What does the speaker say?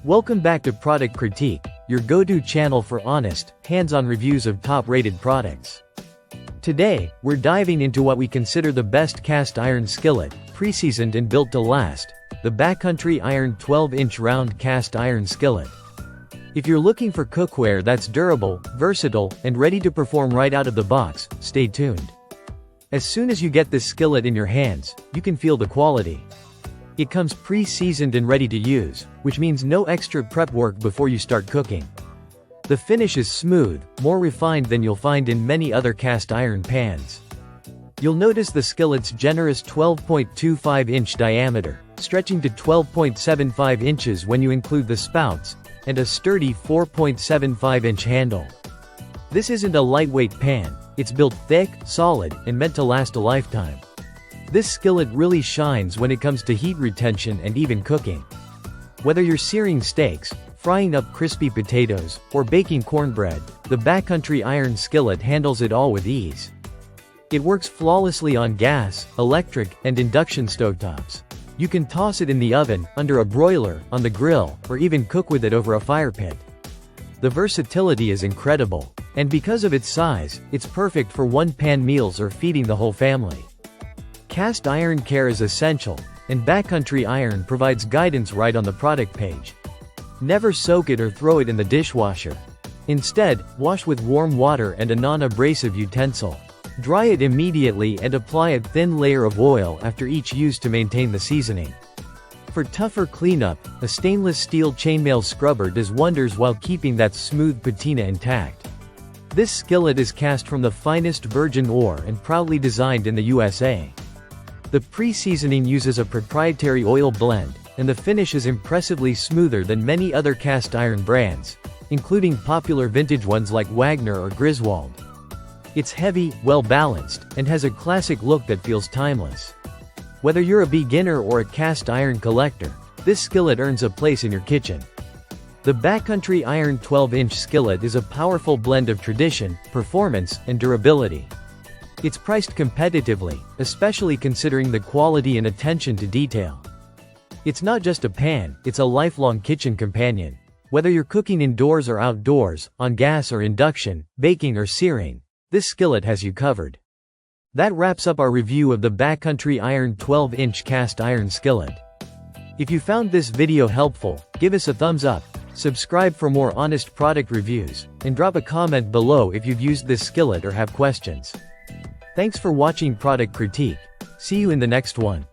Welcome back to Product Critique, your go-to channel for honest, hands-on reviews of top-rated products. Today, we're diving into what we consider the best cast iron skillet, pre-seasoned and built to last, the Backcountry Iron 12-inch round cast iron skillet. If you're looking for cookware that's durable, versatile, and ready to perform right out of the box, stay tuned. As soon as you get this skillet in your hands, you can feel the quality. It comes pre-seasoned and ready to use, which means no extra prep work before you start cooking. The finish is smooth, more refined than you'll find in many other cast iron pans. You'll notice the skillet's generous 12.25-inch diameter, stretching to 12.75 inches when you include the spouts, and a sturdy 4.75-inch handle. This isn't a lightweight pan, it's built thick, solid, and meant to last a lifetime. This skillet really shines when it comes to heat retention and even cooking. Whether you're searing steaks, frying up crispy potatoes, or baking cornbread, the Backcountry iron skillet handles it all with ease. It works flawlessly on gas, electric, and induction stovetops. You can toss it in the oven, under a broiler, on the grill, or even cook with it over a fire pit. The versatility is incredible, and because of its size, it's perfect for one-pan meals or feeding the whole family. Cast iron care is essential, and Backcountry Iron provides guidance right on the product page. Never soak it or throw it in the dishwasher. Instead, wash with warm water and a non-abrasive utensil. Dry it immediately and apply a thin layer of oil after each use to maintain the seasoning. For tougher cleanup, a stainless steel chainmail scrubber does wonders while keeping that smooth patina intact. This skillet is cast from the finest virgin ore and proudly designed in the USA. The pre-seasoning uses a proprietary oil blend, and the finish is impressively smoother than many other cast iron brands, including popular vintage ones like Wagner or Griswold. It's heavy, well-balanced, and has a classic look that feels timeless. Whether you're a beginner or a cast iron collector, this skillet earns a place in your kitchen. The Backcountry Iron 12-inch skillet is a powerful blend of tradition, performance, and durability. It's priced competitively, especially considering the quality and attention to detail. It's not just a pan, it's a lifelong kitchen companion. Whether you're cooking indoors or outdoors, on gas or induction, baking or searing, this skillet has you covered. That wraps up our review of the Backcountry Iron 12-inch cast iron skillet. If you found this video helpful, give us a thumbs up, subscribe for more honest product reviews, and drop a comment below if you've used this skillet or have questions. Thanks for watching Product Critique. See you in the next one.